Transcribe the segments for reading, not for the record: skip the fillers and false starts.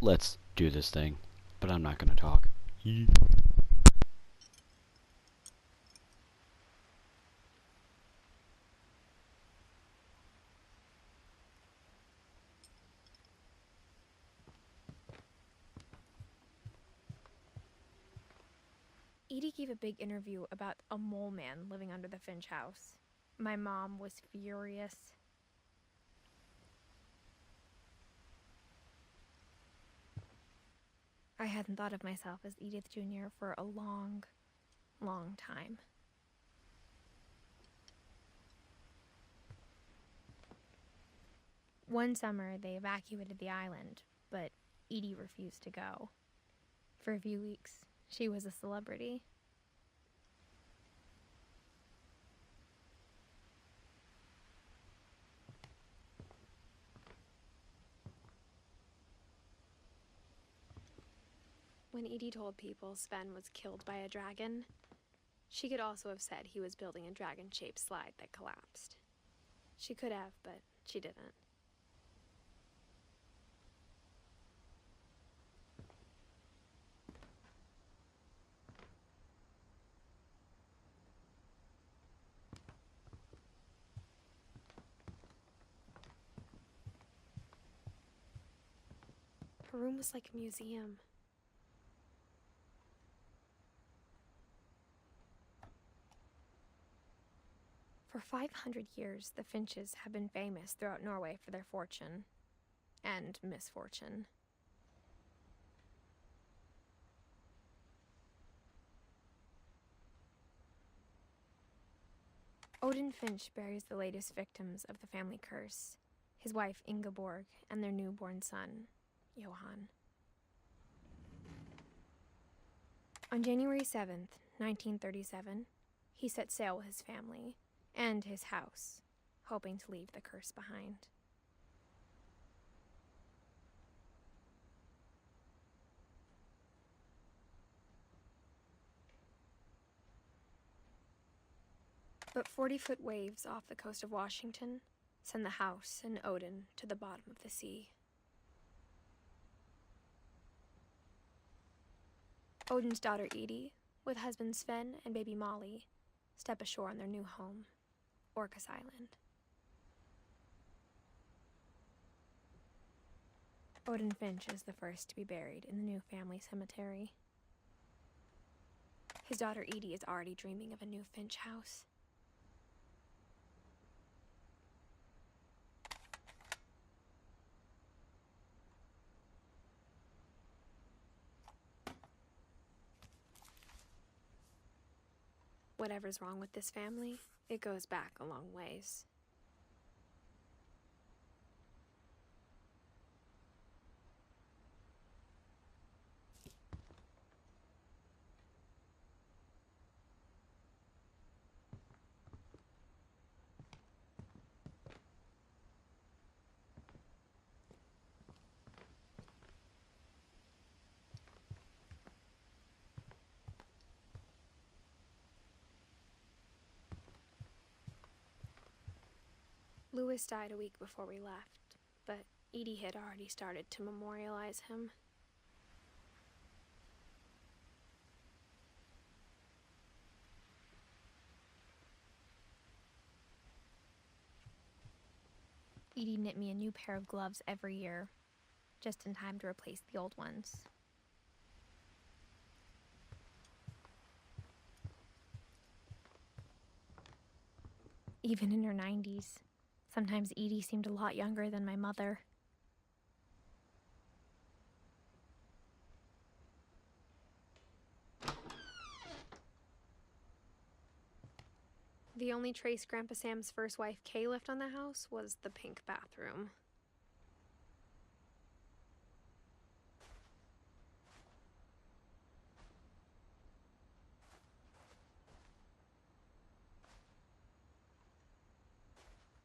let's do this thing. But I'm not gonna talk. Edie gave a big interview about a mole man living under the Finch house. My mom was furious. I hadn't thought of myself as Edith Jr. for a long, long time. One summer, they evacuated the island, but Edie refused to go. For a few weeks, she was a celebrity. When Edie told people Sven was killed by a dragon, she could also have said he was building a dragon-shaped slide that collapsed. She could have, but she didn't. Her room was like a museum. For 500 years, the Finches have been famous throughout Norway for their fortune and misfortune. Odin Finch buries the latest victims of the family curse, his wife Ingeborg and their newborn son, Johan. On January 7th, 1937, he set sail with his family and his house, hoping to leave the curse behind. But 40-foot waves off the coast of Washington send the house and Odin to the bottom of the sea. Odin's daughter Edie, with husband Sven and baby Molly, step ashore on their new home, Orcas Island. Odin Finch is the first to be buried in the new family cemetery. His daughter Edie is already dreaming of a new Finch house. Whatever's wrong with this family, it goes back a long ways. Louis died a week before we left, but Edie had already started to memorialize him. Edie knit me a new pair of gloves every year, just in time to replace the old ones. Even in her 90s, sometimes Edie seemed a lot younger than my mother. The only trace Grandpa Sam's first wife Kay left on the house was the pink bathroom.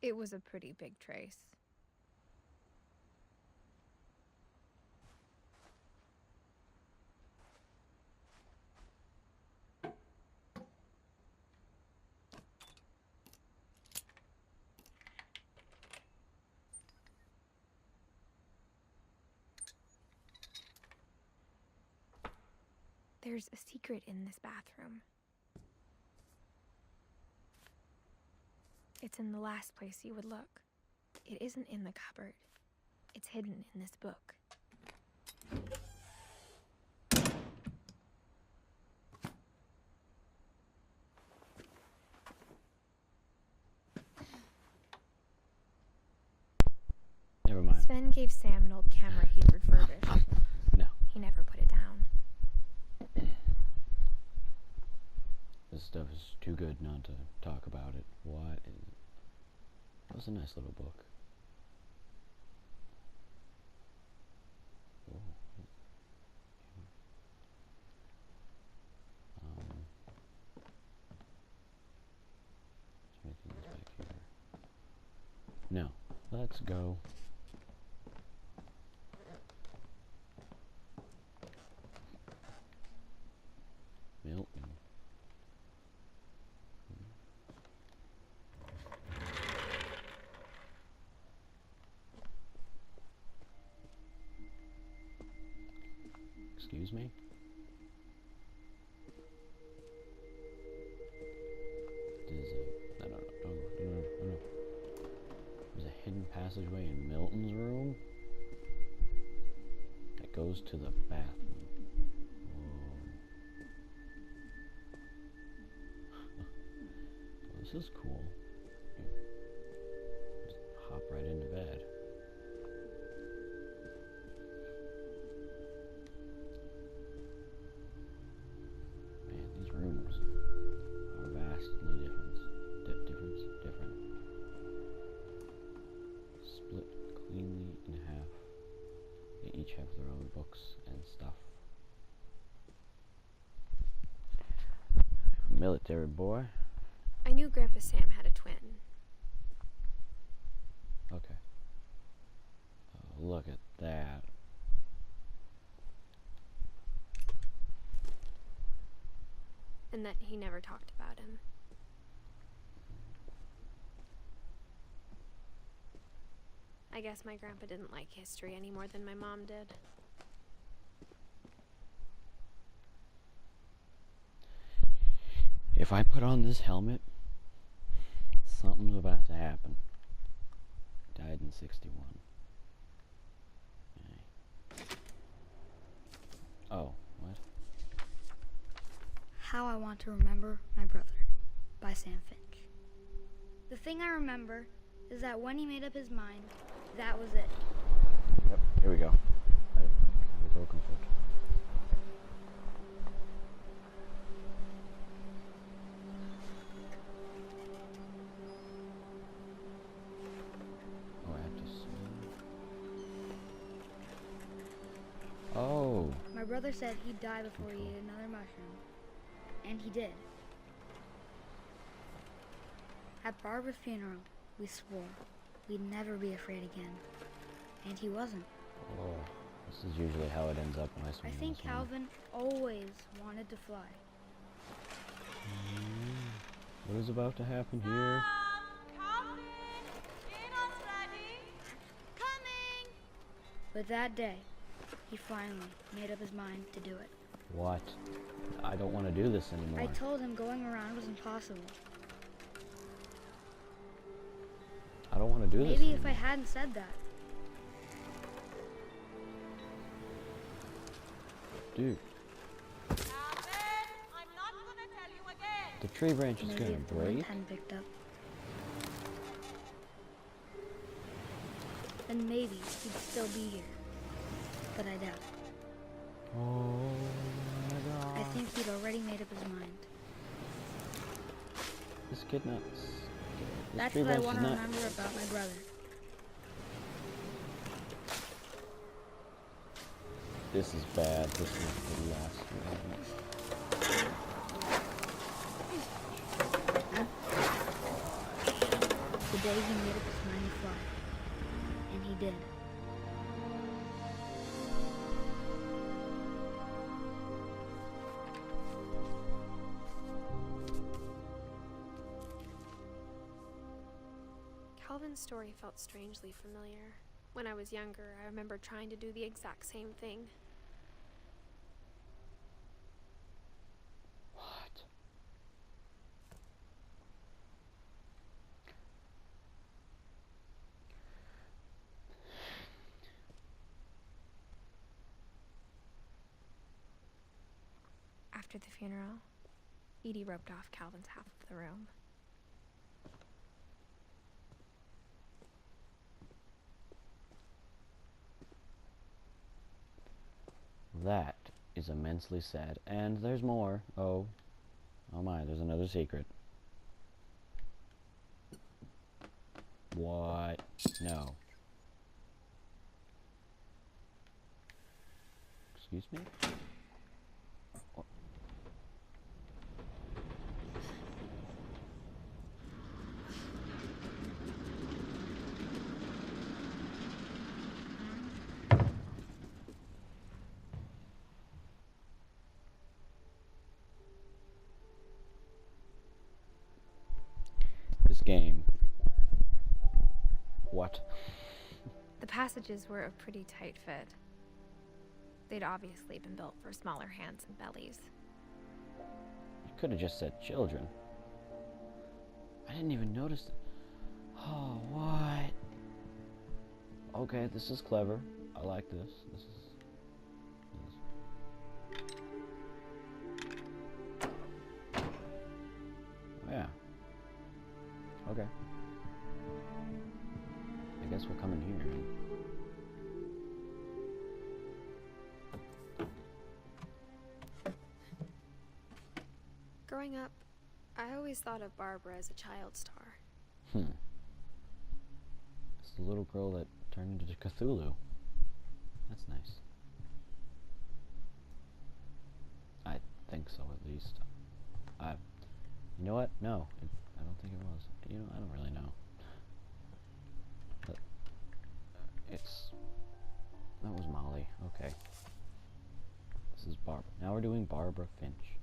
It was a pretty big trace. There's a secret in this bathroom. It's in the last place you would look. It isn't in the cupboard. It's hidden in this book. Never mind. Sven gave Sam an old camera he'd refurbished. No. He never put it down. This stuff is too good not to talk about it. What is it? That was a nice little book. Whoa. Anything else back here? No. Let's go. Milton. Excuse me? No. There's a hidden passageway in Milton's room that goes to the bathroom. Whoa. This is cool. Just hop right into bed. Rooms are vastly different. Split cleanly in half. They each have their own books and stuff. Military boy. I knew Grandpa Sam had a twin. Okay. Look at that. And that he never talked about him. I guess my grandpa didn't like history any more than my mom did. If I put on this helmet, something's about to happen. Died in 61. Okay. Oh, what? How I Want to Remember My Brother by Sam Finch. The thing I remember is that when he made up his mind, that was it. Yep, here we go. I have a broken foot. Oh, I have to swim. Oh. My brother said he'd die before he ate another mushroom. And he did. At Barbara's funeral, we swore we'd never be afraid again. And he wasn't. Oh, this is usually how it ends up when I swim. I think Calvin always wanted to fly. What is about to happen here? Calvin! Dinner's ready! Coming! But that day, he finally made up his mind to do it. What? I don't want to do this anymore. I told him going around was impossible. I don't want to do this Maybe anymore. if I hadn't said that. Dude. Calvin, I'm not gonna tell you again. The tree branch is Maybe gonna if the wind break. hadn't picked up. Then maybe he'd still be here. But I doubt. Oh my god. I think he'd already made up his mind. This kid nuts. This That's tree what I branch want is to not- remember about my brother. This is bad. This is the last one. The day he made up his mind to fly. And he did. Calvin's story felt strangely familiar. When I was younger, I remember trying to do the exact same thing. After the funeral, Edie roped off Calvin's half of the room. That is immensely sad. And there's more. Oh my, there's another secret. What? No. Excuse me? What? This game. What? The passages were a pretty tight fit. They'd obviously been built for smaller hands and bellies. You could have just said children. I didn't even notice it. Oh, what? Okay, this is clever. I like this. This is... Oh, yeah. Okay. I guess we'll come in here. Growing up, I always thought of Barbara as a child star. It's the little girl that turned into Cthulhu. That's nice. I think so, at least. You know what? No, I don't think it was. You know, I don't really know. But that was Molly. Okay. This is Barbara. Now we're doing Barbara Finch.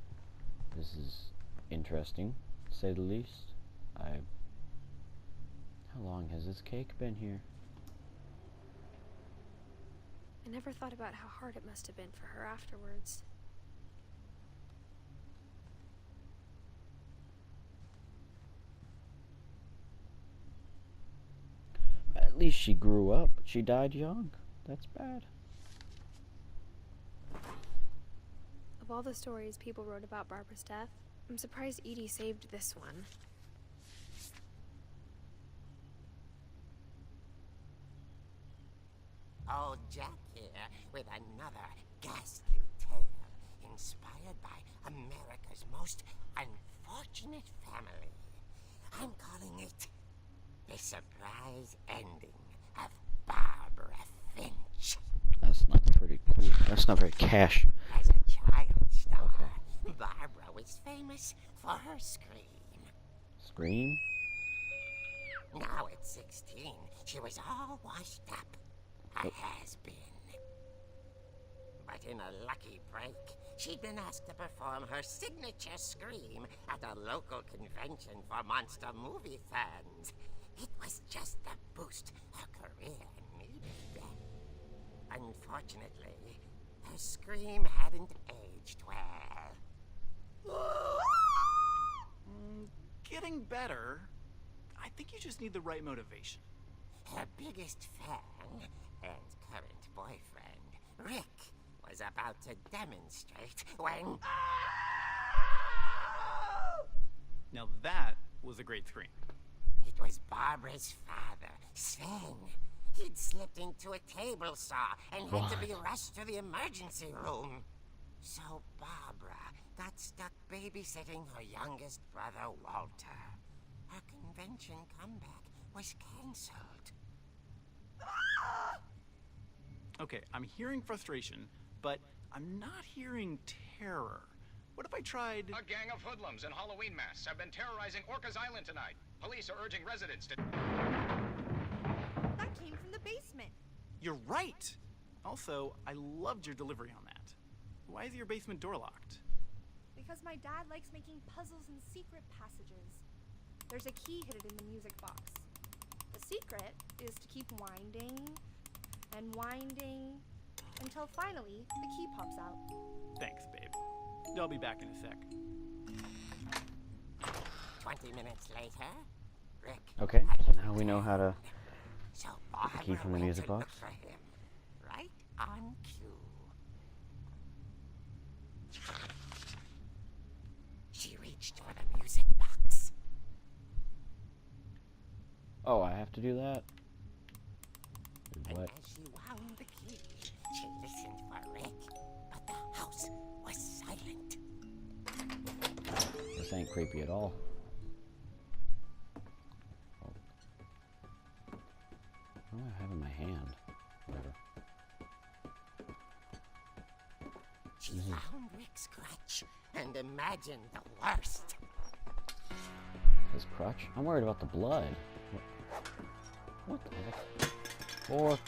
This is interesting, to say the least. How long has this cake been here? I never thought about how hard it must have been for her afterwards. At least she grew up. She died young. That's bad. Of all the stories people wrote about Barbara's death, I'm surprised Edie saved this one. Old Jack here with another ghastly tale inspired by America's most unfortunate family. I'm calling it The Surprise Ending of Barbara Finch. That's not pretty cool. That's not very cash. As a child star, Barbara was famous for her scream. Scream? Now at 16, she was all washed up. A has-been. But in a lucky break, she'd been asked to perform her signature scream at a local convention for monster movie fans. It was just the boost her career needed. Unfortunately, her scream hadn't aged well. Getting better. I think you just need the right motivation. Her biggest fan and current boyfriend, Rick, was about to demonstrate when... Now that was a great scream. It was Barbara's father, Sven. He'd slipped into a table saw and had to be rushed to the emergency room. So Barbara got stuck babysitting her youngest brother, Walter. Her convention comeback was cancelled. Okay, I'm hearing frustration, but I'm not hearing terror. What if I tried... A gang of hoodlums in Halloween masks have been terrorizing Orcas Island tonight. Police are urging residents to... That came from the basement. You're right! Also, I loved your delivery on that. Why is your basement door locked? Because my dad likes making puzzles and secret passages. There's a key hidden in the music box. The secret is to keep winding and winding until finally the key pops out. Thanks, babe. I'll be back in a sec. 20 minutes later, Rick... Okay, so now we know how to So get the key from the Barbara music went to box. look for him, right on cue. Oh, I have to do that? And What? as she wound the key, she listened for Rick, but the house was silent. This ain't creepy at all. Oh. What do I have in my hand? Whatever. She found Rick's crutch and imagined the worst. His crutch? I'm worried about the blood. What the heck? Or...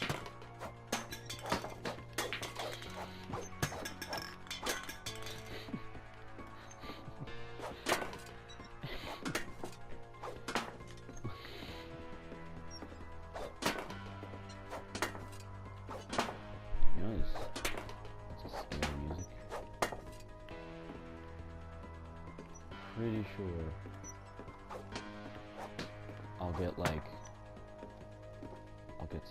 pretty sure I'll get like something.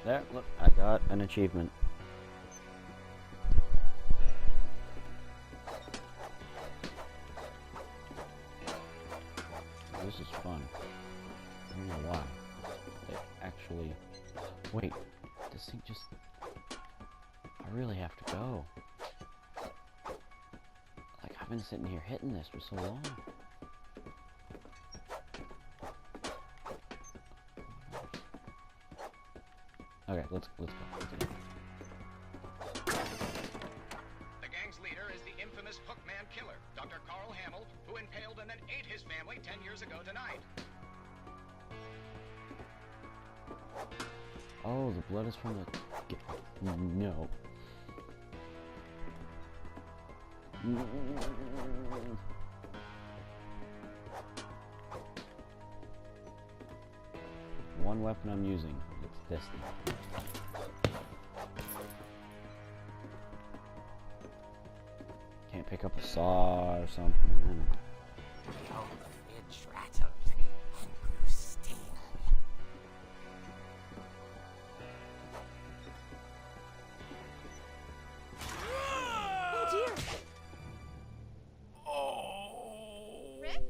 There, look, I got an achievement. This is fun. I don't know why. They actually... Wait, this thing just... I really have to go. Like, I've been sitting here hitting this for so long. Okay, let's go. The gang's leader is the infamous Hookman killer, Dr. Carl Hamill, who impaled and then ate his family 10 years ago tonight. Oh, the blood is from the... No. One weapon I'm using. It's this thing. Can't pick up a saw or something. The old fridge rattled and grew still. Oh dear! Rick?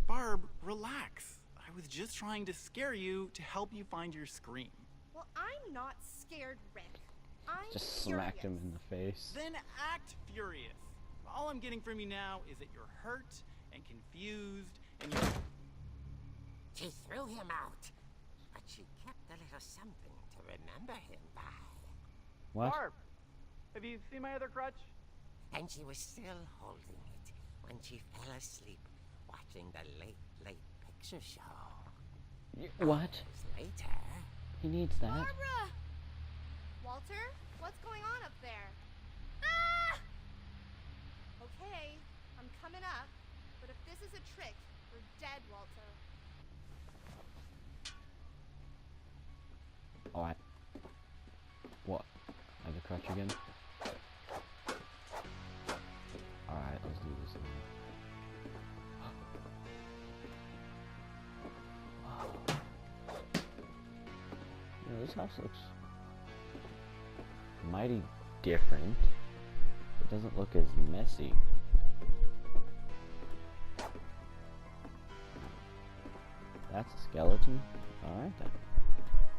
Barb, relax. I was just trying to scare you to help you find your scream. Well, I'm not scared, Rick. I'm Just smacked him furious. in the face. Then act furious. All I'm getting from you now is that you're hurt and confused and you're... She threw him out, but she kept a little something to remember him by. What? Barb, have you seen my other crutch? And she was still holding it when she fell asleep watching the late picture show. What? Hours later, He needs that. Barbara! Walter, what's going on up there? Ah! Okay, I'm coming up, but if this is a trick, we're dead, Walter. Alright. What? I have the crutch again? Alright, let's do this again. You know, this house looks mighty different. It doesn't look as messy. That's a skeleton? Alright then.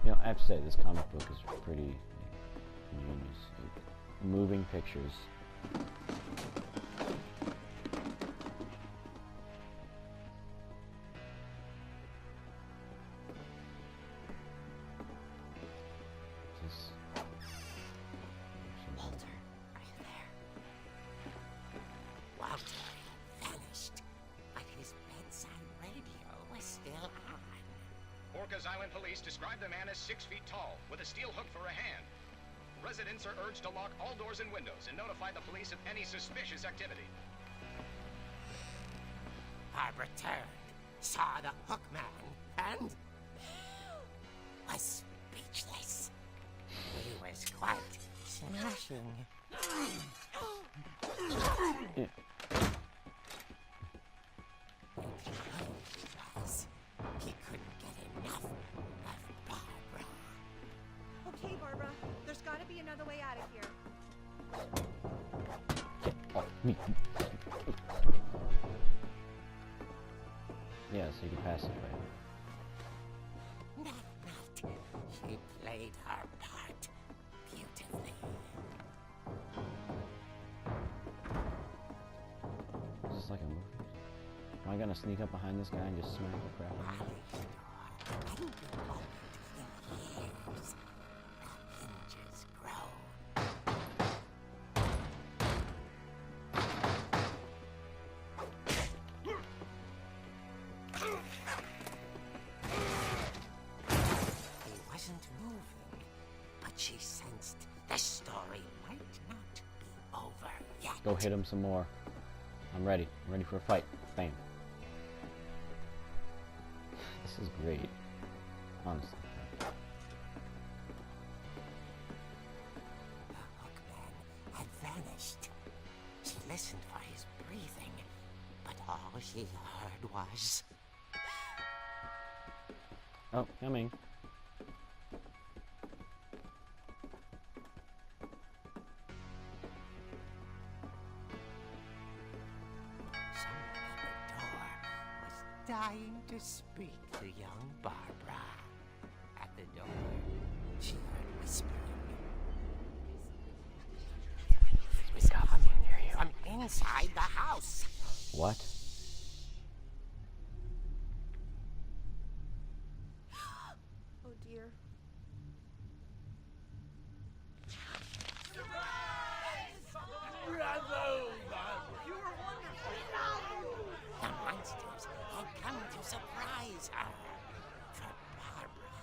You know, I have to say, this comic book is pretty ingenious. Moving pictures. Walter, are you there? Walter vanished, but his bedside radio was still on. Orcas Island police describe the man as 6 feet tall, with a steel hook for a hand. Residents are urged to lock all doors and windows and notify the police of any suspicious activity. Barbara turned, saw the hook man, and was speechless. He was quite smashing. Yeah. He couldn't get enough of Barbara. Okay, Barbara, there's gotta be another way out of here. Get off me. gonna sneak up behind this guy and just smack the crap out of him? Hadn't been opened in years. The hinges grow. He wasn't moving, but she sensed the story might not be over yet. Go hit him some more. I'm ready. I'm ready for a fight. Bam. This is great. Honestly. The hookman had vanished. She listened for his breathing, but all she heard was... Oh, coming. Someone at the door was dying to speak to young Barbara. At the door, she heard whispering. It was coming from inside the house. What? Oh dear. The monsters had come to surprise her. For Barbara,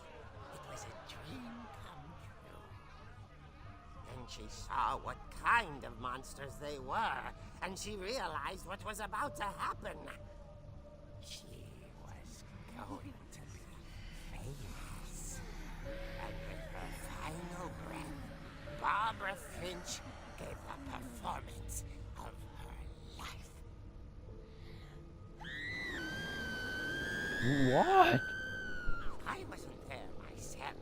it was a dream come true. Then she saw what kind of monsters they were, and she realized what was about to happen. She was going to be famous. And with her final breath, Barbara Finch gave the performance of her life. What? I wasn't there myself,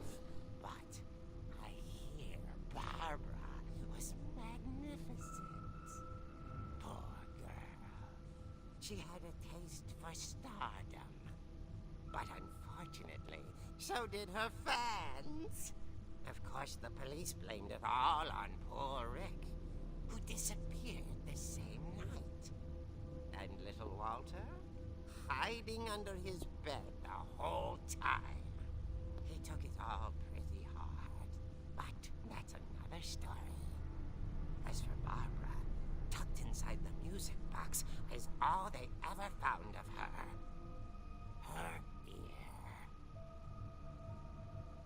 but I hear Barbara was magnificent. Poor girl. She had a taste for stardom. But unfortunately, so did her fans. Of course, the police blamed it all on poor Rick, who disappeared the same night. And little Walter? Hiding under his bed the whole time. He took it all pretty hard, but that's another story. As for Barbara, tucked inside the music box is all they ever found of her. Her ear.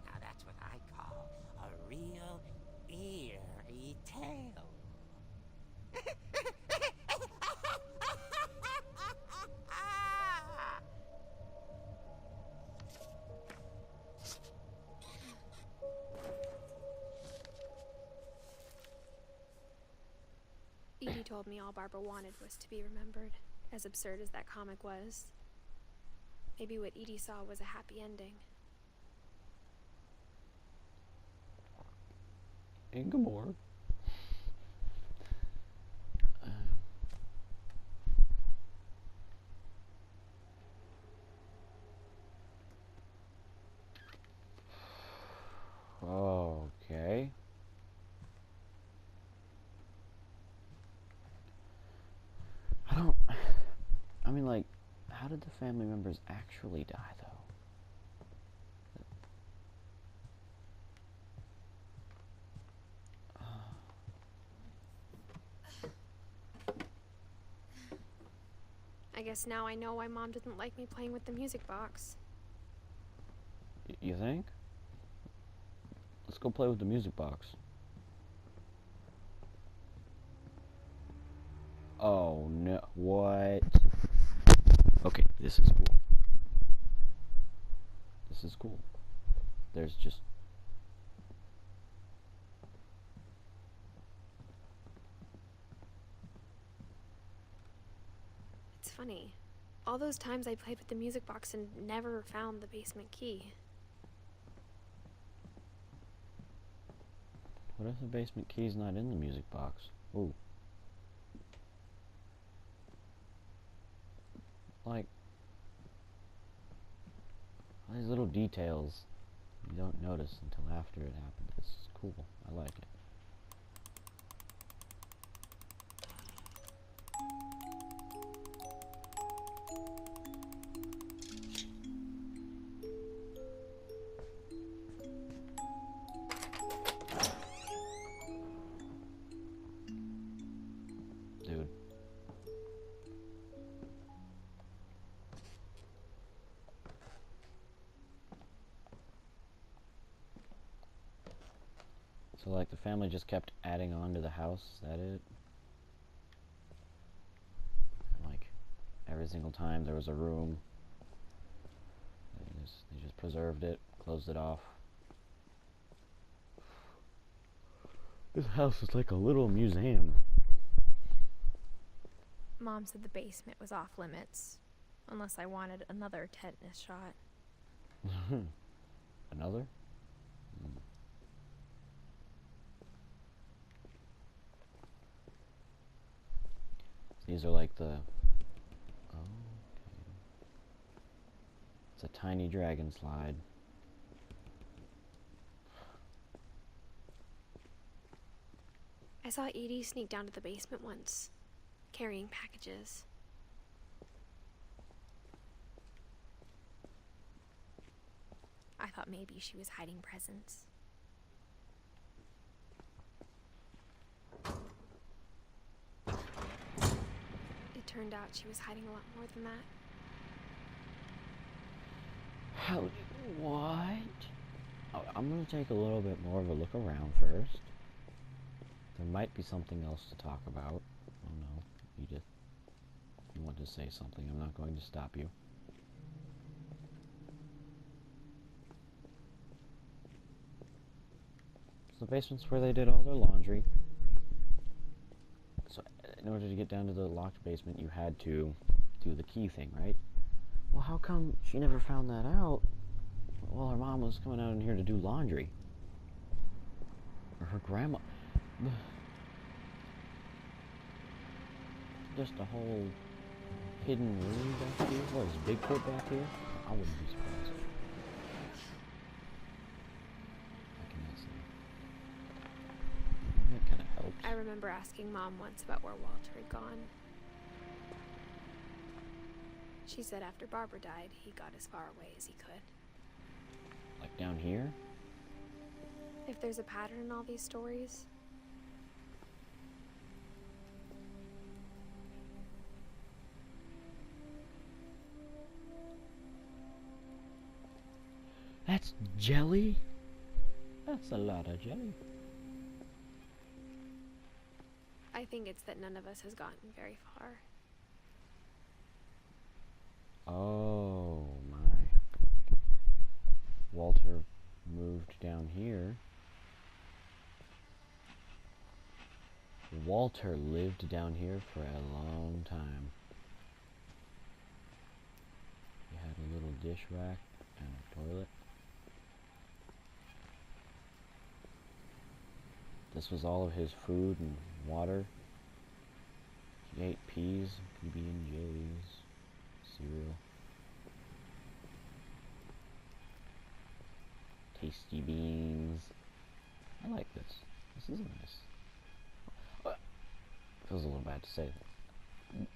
Now that's what I call a real eerie tale. Edie told me all Barbara wanted was to be remembered, as absurd as that comic was. Maybe what Edie saw was a happy ending. Ingeborg. Okay. I mean, like, how did the family members actually die, though? I guess now I know why Mom didn't like me playing with the music box. You think? Let's go play with the music box. Oh no, what? Okay, this is cool. This is cool. There's just... It's funny. All those times I played with the music box and never found the basement key. What if the basement key's not in the music box? Ooh. Like, all these little details you don't notice until after it happens. It's cool. I like it. So, like, the family just kept adding on to the house, is that it? And, like, every single time there was a room, they just preserved it, closed it off. This house is like a little museum. Mom said the basement was off limits, unless I wanted another tetanus shot. Another? These are like the... Oh, okay. It's a tiny dragon slide. I saw Edie sneak down to the basement once, carrying packages. I thought maybe she was hiding presents. It turned out she was hiding a lot more than that. What? Oh, I'm gonna take a little bit more of a look around first. There might be something else to talk about. Oh no, Edith. If you want to say something, I'm not going to stop you. So the basement's where they did all their laundry. So in order to get down to the locked basement, you had to do the key thing, right? Well, how come she never found that out? Well, her mom was coming out in here to do laundry. Or her grandma. Just a whole hidden room back here? What, is Bigfoot back here? I wouldn't be surprised. I cannot see. That kind of helps. I remember asking Mom once about where Walter had gone. She said after Barbara died, he got as far away as he could. Like down here? If there's a pattern in all these stories, That's jelly? That's a lot of jelly. I think it's that none of us has gotten very far. Oh my. Walter moved down here. Walter lived down here for a long time. He had a little dish rack and a toilet. This was all of his food and water. He ate peas, PB and J's, cereal. Tasty beans. I like this. This is nice. Feels a little bad to say that.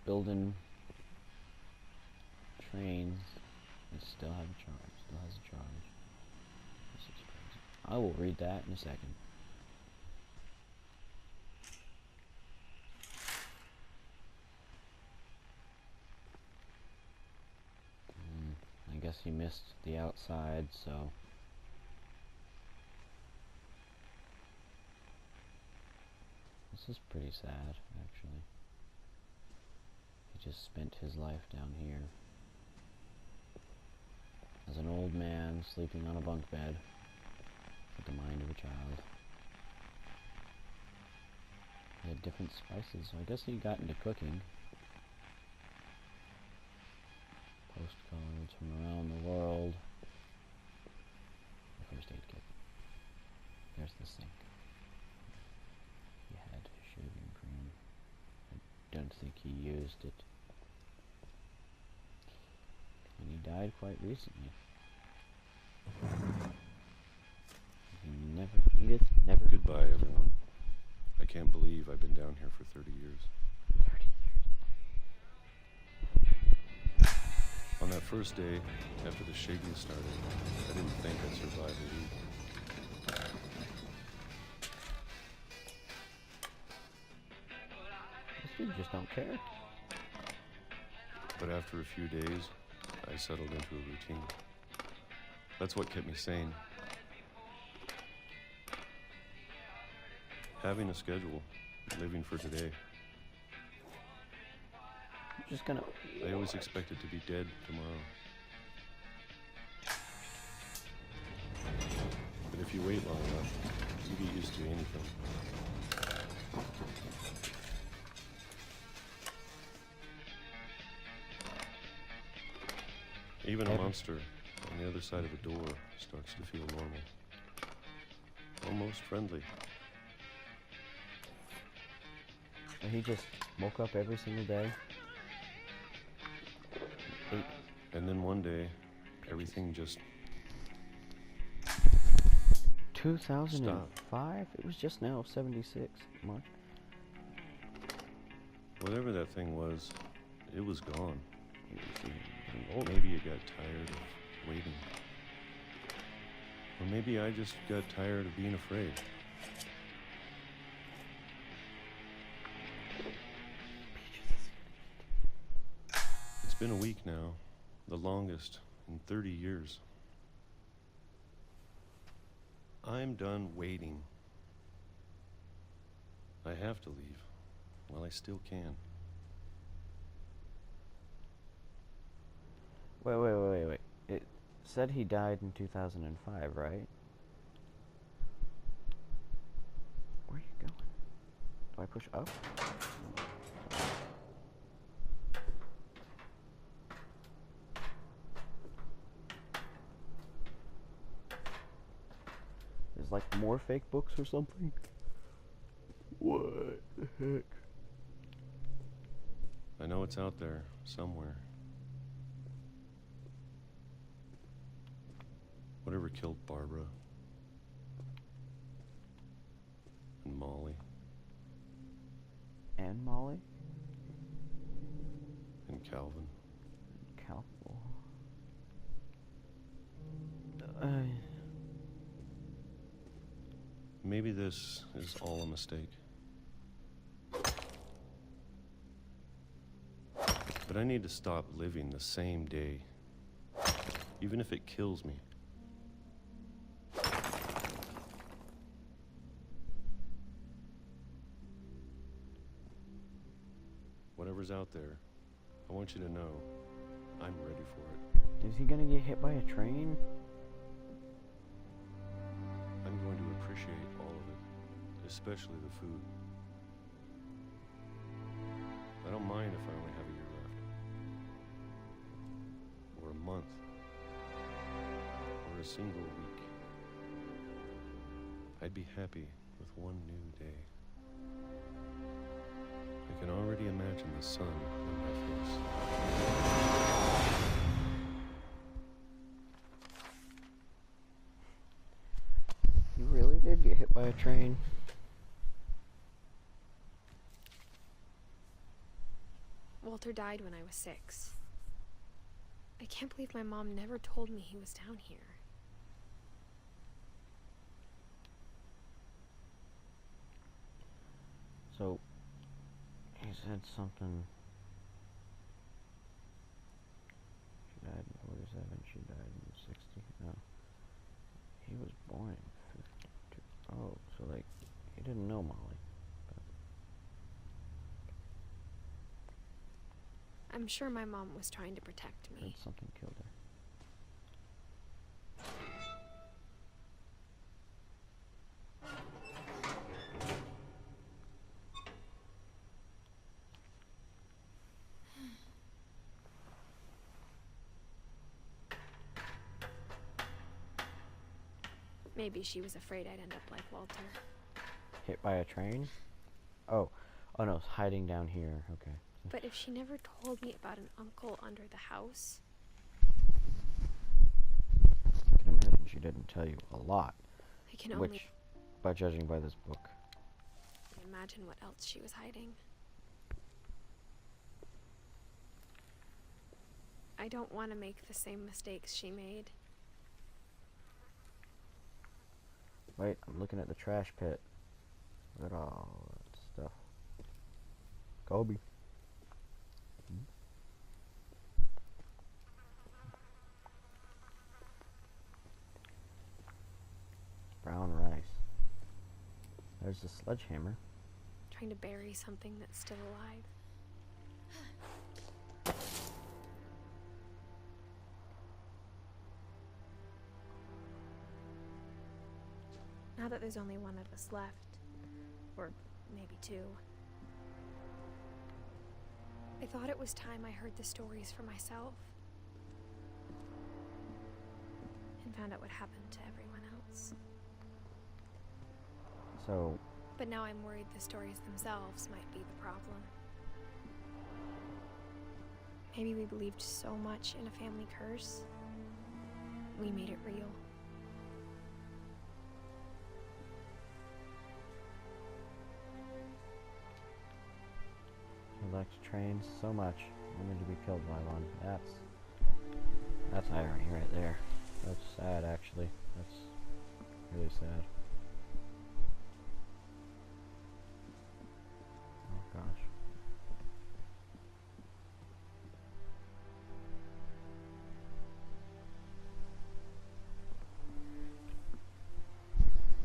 Building trains. They still have a charge. Still has a charge. This is crazy. I will read that in a second. I guess he missed the outside, so... This is pretty sad, actually. He just spent his life down here. As an old man sleeping on a bunk bed with the mind of a child. He had different spices, so I guess he got into cooking. Postcards from around the world. The first aid kit. There's the sink. He had shaving cream. I don't think he used it. And he died quite recently. Edith never... Goodbye, everyone. I can't believe I've been down here for 30 years. 30 years. On that first day, after the shaking started, I didn't think I'd survive a week. You just don't care. But after a few days, I settled into a routine. That's what kept me sane. having a schedule, living for today. Just gonna. I always expected to be dead tomorrow. But if you wait long enough, you get used to anything. Even a monster on the other side of a door starts to feel normal. Almost friendly. And he just woke up every single day. And then one day, everything just 2005? It was just now 76 March. Whatever that thing was, it was gone. Maybe it got tired of waiting. Or maybe I just got tired of being afraid. It's been a week now, the longest in 30 years. I'm done waiting. I have to leave while I still can. Wait. It said he died in 2005, right? Where are you going? Do I push up? No. There's like more fake books or something? What the heck? I know it's out there somewhere. Whatever killed Barbara and Molly And Molly? and Calvin. Maybe this is all a mistake. But I need to stop living the same day, even if it kills me. Whatever's out there, I want you to know I'm ready for it. Is he gonna get hit by a train? I'm going to appreciate all of it, especially the food. I don't mind if I only have a year left. Or a month. Or a single week. I'd be happy with one new day. I can already imagine the sun in my face. You really did get hit by a train. Walter died when I was 6. I can't believe my mom never told me he was down here. So, he said something. She died in 47, she died in 60. No. He was born in 52. Oh, so like, he didn't know Molly. I'm sure my mom was trying to protect Heard me. something killed her. Maybe she was afraid I'd end up like Walter. Hit by a train? Oh no, it's hiding down here. Okay. But if she never told me about an uncle under the house... I can imagine she didn't tell you a lot. I can only Which, by judging by this book. imagine what else she was hiding. I don't want to make the same mistakes she made. Wait, I'm looking at the trash pit. Look at all that stuff. Kobe. Brown rice. There's the sledgehammer. Trying to bury something that's still alive. Now that there's only one of us left, or maybe two, I thought it was time I heard the stories for myself and found out what happened to everyone else. So, But now I'm worried the stories themselves might be the problem. Maybe we believed so much in a family curse, we made it real. he liked trains so much, only to be killed by one. That's irony right there. That's sad, actually. That's really sad. Oh gosh.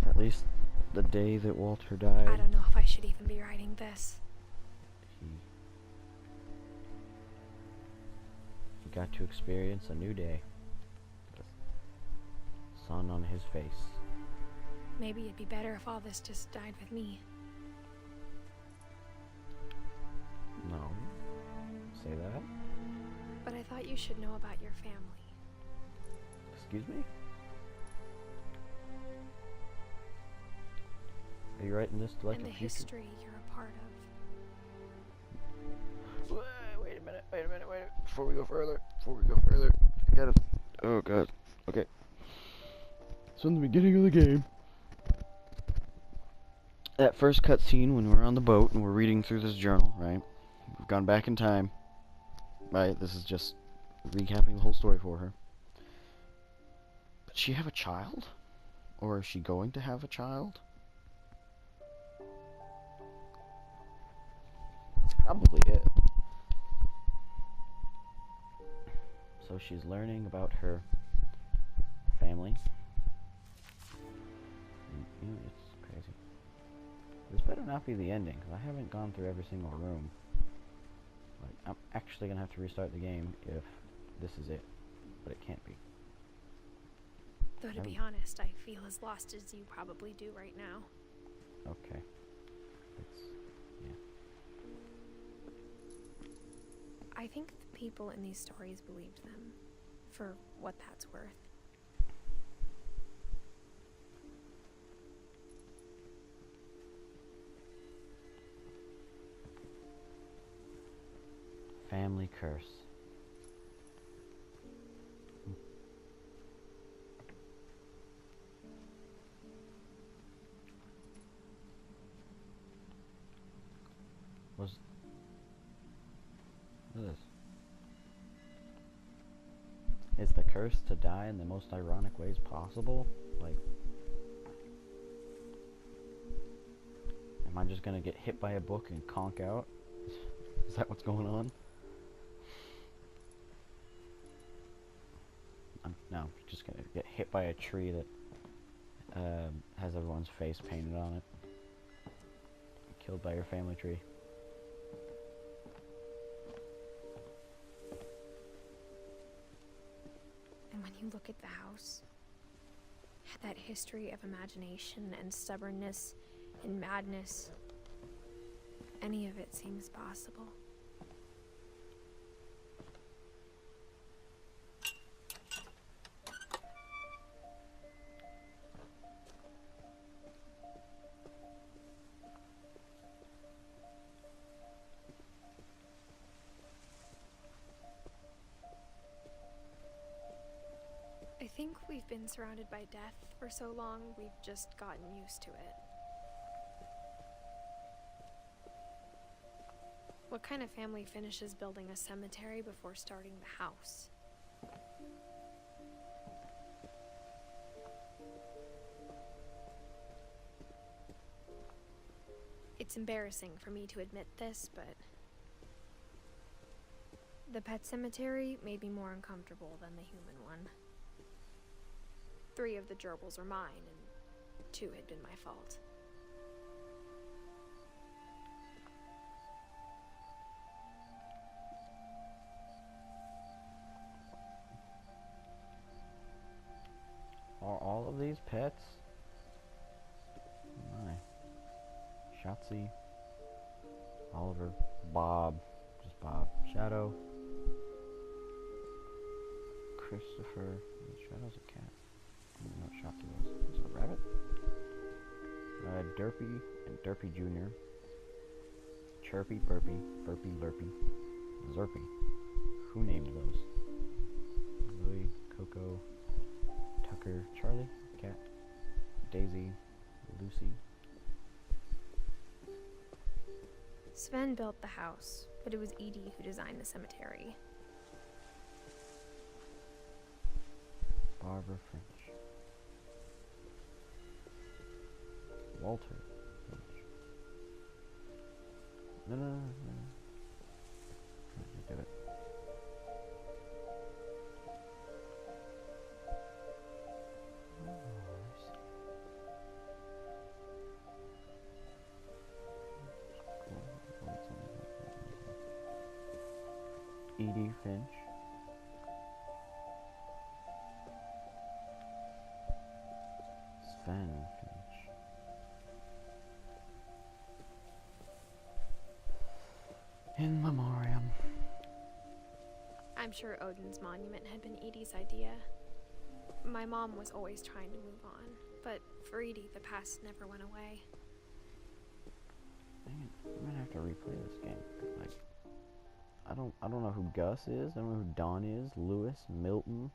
At least the day that Walter died, I don't know if I should even be writing this. he got to experience a new day. The sun on his face. Maybe it'd be better if all this just died with me. No. Say that? But I thought you should know about your family. Excuse me? Are you writing this to like And a the future? history you're a part of. Wait a minute. Before we go further, I gotta. Oh god. Okay. So in the beginning of the game, that first cutscene when we're on the boat and we're reading through this journal, right? We've gone back in time, right? This is just recapping the whole story for her. Does she have a child? Or is she going to have a child? That's probably it. So she's learning about her family. And, it's crazy. This better not be the ending, because I haven't gone through every single room. Like, I'm actually going to have to restart the game if this is it. But it can't be. Though to be honest, I feel as lost as you probably do right now. Okay. Yeah. I think the people in these stories believed them, for what that's worth. Family curse. What is this? Is the curse to die in the most ironic ways possible? Like, am I just gonna get hit by a book and conk out? Is that what's going on? No, I'm just gonna get hit by a tree that has everyone's face painted on it. Killed by your family tree. And when you look at the house, that history of imagination and stubbornness and madness, any of it seems possible. I think we've been surrounded by death for so long, we've just gotten used to it. What kind of family finishes building a cemetery before starting the house? It's embarrassing for me to admit this, but the pet cemetery made me more uncomfortable than the human one. 3 of the gerbils are mine, and 2 had been my fault. all of these pets? My. Shotzi. Oliver. Bob. Just Bob. Shadow. Christopher. Shadow's a cat. I don't know what Shotzi was. Is it a rabbit? Derpy and Derpy Jr. Chirpy, Burpy, Burpy, Lurpy, Zerpy. Who named those? Louie, Coco, Tucker, Charlie, Cat, Daisy, Lucy. Sven built the house, but it was Edie who designed the cemetery. Barbara Finch. Walter Finch. No. Let me do it. Edith Finch. Sven Finch. In memoriam. I'm sure Odin's monument had been Edie's idea. My mom was always trying to move on, but for Edie, the past never went away. Dang it, I'm gonna have to replay this game. Like, I don't know who Gus is. I don't know who Don is. Lewis, Milton.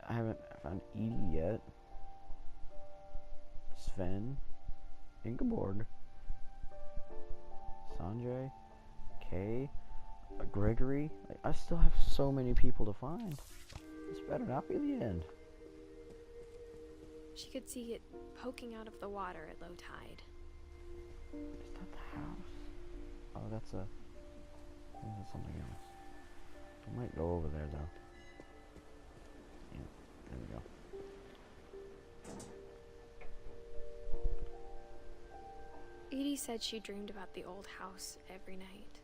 I haven't found Edie yet. Sven, Ingeborg, Sanjay, Kay, Gregory. Like, I still have so many people to find. This better not be the end. She could see it poking out of the water at low tide. Is that the house? Oh, that's a... I think that's something else. I might go over there, though. Yeah, there we go. Edie said she dreamed about the old house every night.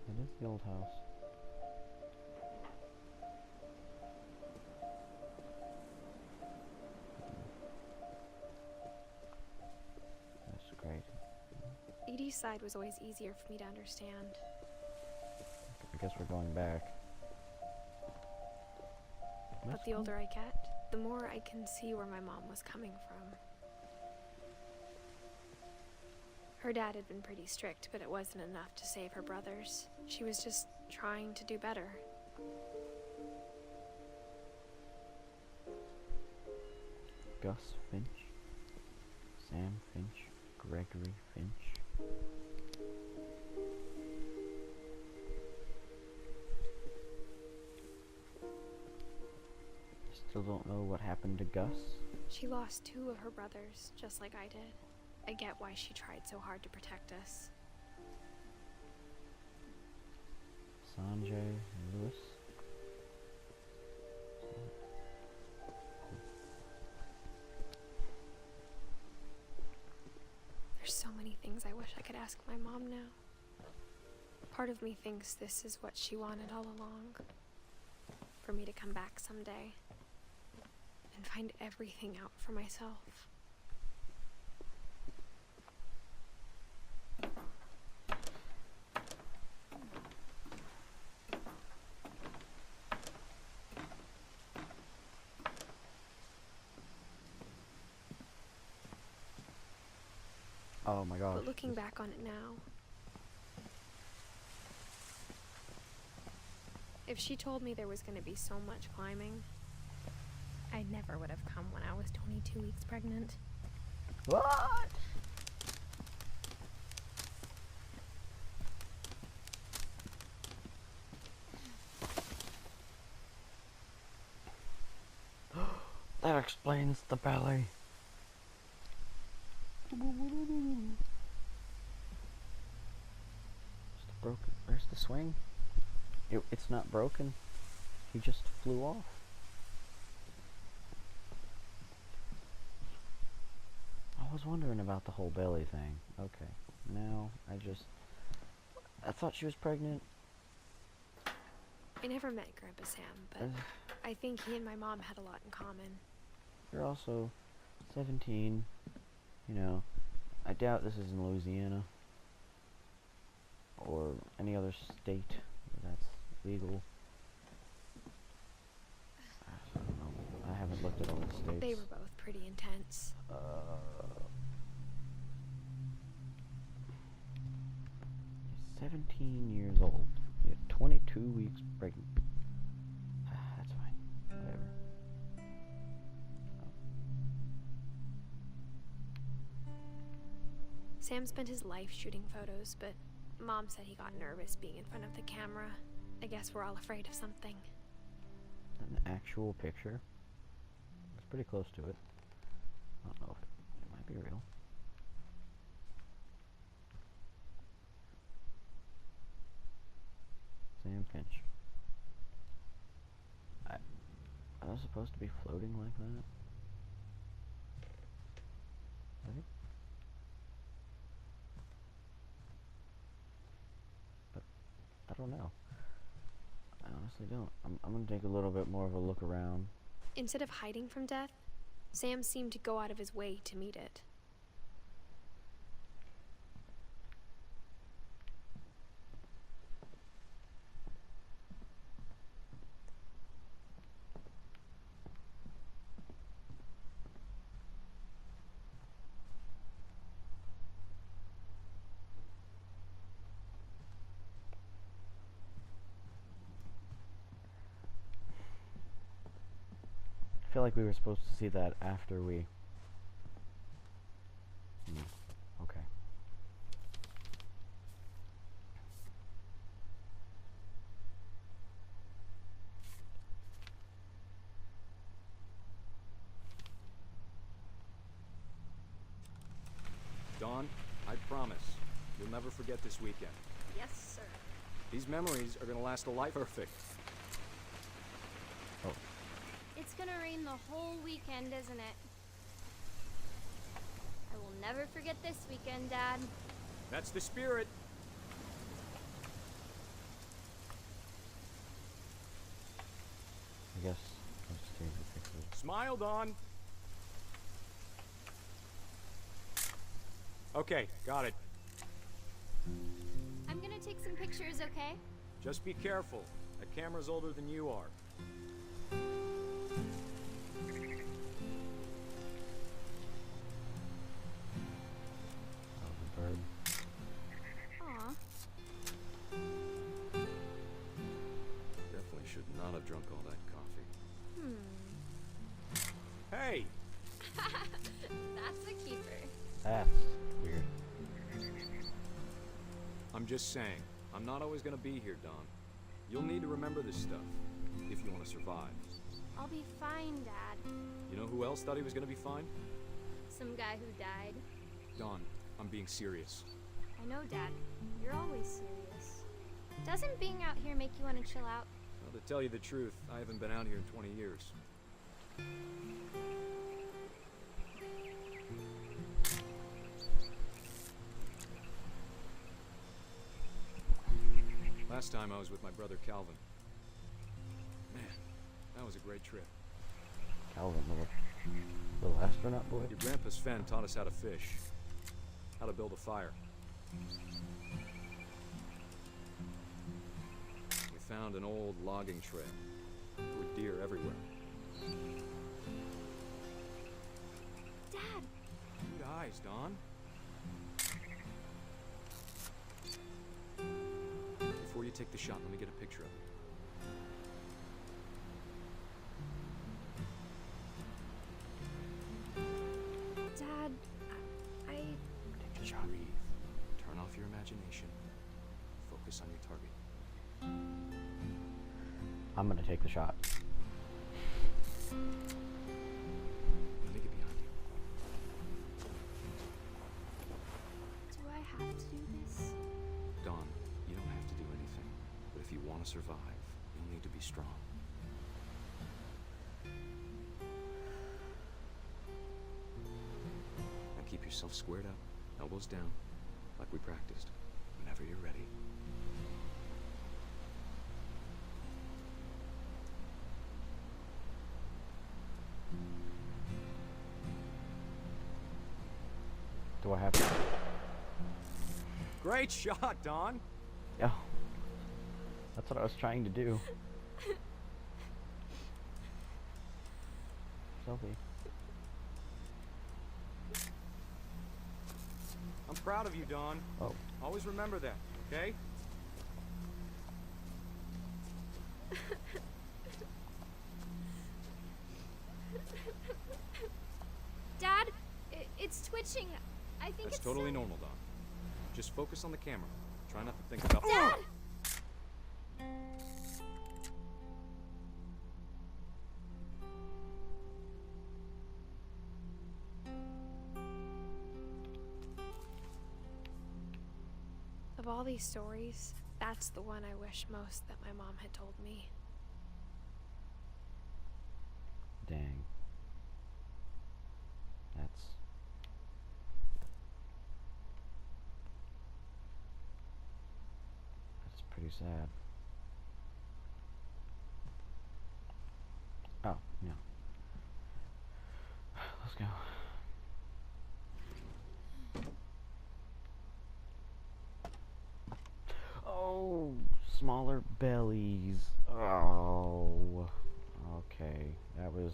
It is the old house. That's great. Edie's side was always easier for me to understand. I guess we're going back. But the older I get, the more I can see where my mom was coming from. Her dad had been pretty strict, but it wasn't enough to save her brothers. She was just trying to do better. Gus Finch, Sam Finch, Gregory Finch. Still don't know what happened to Gus. She lost 2 of her brothers, just like I did. I get why she tried so hard to protect us. Sanjay, Lewis. There's so many things I wish I could ask my mom now. Part of me thinks this is what she wanted all along. For me to come back someday and find everything out for myself. Oh my gosh. But looking back on it now, if she told me there was going to be so much climbing, I never would have come when I was 22 weeks pregnant. What? That explains the belly. Where's the swing? It's not broken. He just flew off. was wondering about the whole belly thing. Okay. Now, I thought she was pregnant. I never met Grandpa Sam, but I think he and my mom had a lot in common. You're also 17. You know, I doubt this is in Louisiana. Or any other state where that's legal. I don't know. I haven't looked at all the states. They were both pretty intense. 17 years old. You're 22 weeks pregnant. That's fine. Whatever. Sam spent his life shooting photos, but Mom said he got nervous being in front of the camera. I guess we're all afraid of something. An actual picture? It's pretty close to it. I don't know if it might be real. Sam Finch. Are those supposed to be floating like that? Right? But I don't know. I honestly don't. I'm gonna take a little bit more of a look around. Instead of hiding from death, Sam seemed to go out of his way to meet it. I feel like we were supposed to see that after we... Okay. Dawn, I promise, you'll never forget this weekend. Yes, sir. These memories are gonna last a life. Perfect. Oh. It's gonna rain the whole weekend, isn't it? I will never forget this weekend, Dad. That's the spirit. I guess let's just take the pictures. Smile, Dawn. Okay, got it. I'm gonna take some pictures, okay? Just be careful. That camera's older than you are. Bird. Aw. Definitely should not have drunk all that coffee. Hey! That's a keeper. That's weird. I'm just saying, I'm not always gonna be here, Dawn. You'll need to remember this stuff, if you want to survive. I'll be fine, Dad. You know who else thought he was gonna be fine? Some guy who died. Dawn, I'm being serious. I know, Dad. You're always serious. Doesn't being out here make you want to chill out? Well, to tell you the truth, I haven't been out here in 20 years. Last time I was with my brother Calvin. Man, that was a great trip. Calvin, little astronaut boy. Your grandpa Sven taught us how to fish, how to build a fire. We found an old logging trail. There were deer everywhere. Dad! Good eyes, Dawn. Before you take the shot, let me get a picture of it. Dad, I... Just breathe. Turn off your imagination. Focus on your target. I'm gonna take the shot. Let me get behind you. Do I have to do this? Dawn, you don't have to do anything. But if you want to survive, you'll need to be strong. Now Keep yourself squared up, elbows down, like we practiced. Whenever you're ready. Do I have to? Great shot, Don. Yeah. That's what I was trying to do. Sophie. I'm proud of you, Don. Oh. Always remember that, okay? Dad, it's twitching. I think That's it's totally normal, Don. Just focus on the camera. Try not to think about. Dad! Of all these stories, that's the one I wish most that my mom had told me. Dang. That's pretty sad. Oh, yeah. Let's go. Oh, smaller bellies. Oh. Okay.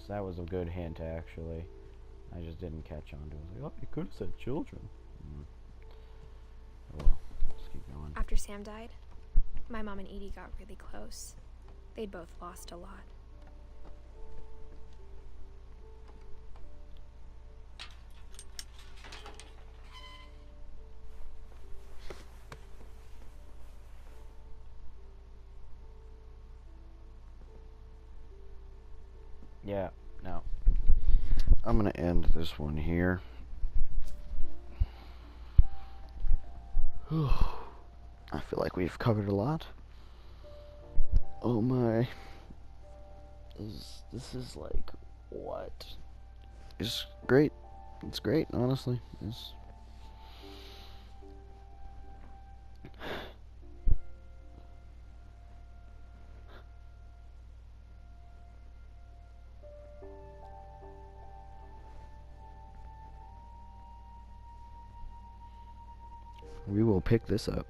That was a good hint, actually. I just didn't catch on to it. I was like, oh, you could have said children. Oh well, let's keep going. After Sam died, my mom and Edie got really close. They'd both lost a lot. Yeah, no. I'm gonna end this one here. I feel like we've covered a lot. Oh my. This is like, what? It's great. It's great, honestly. We will pick this up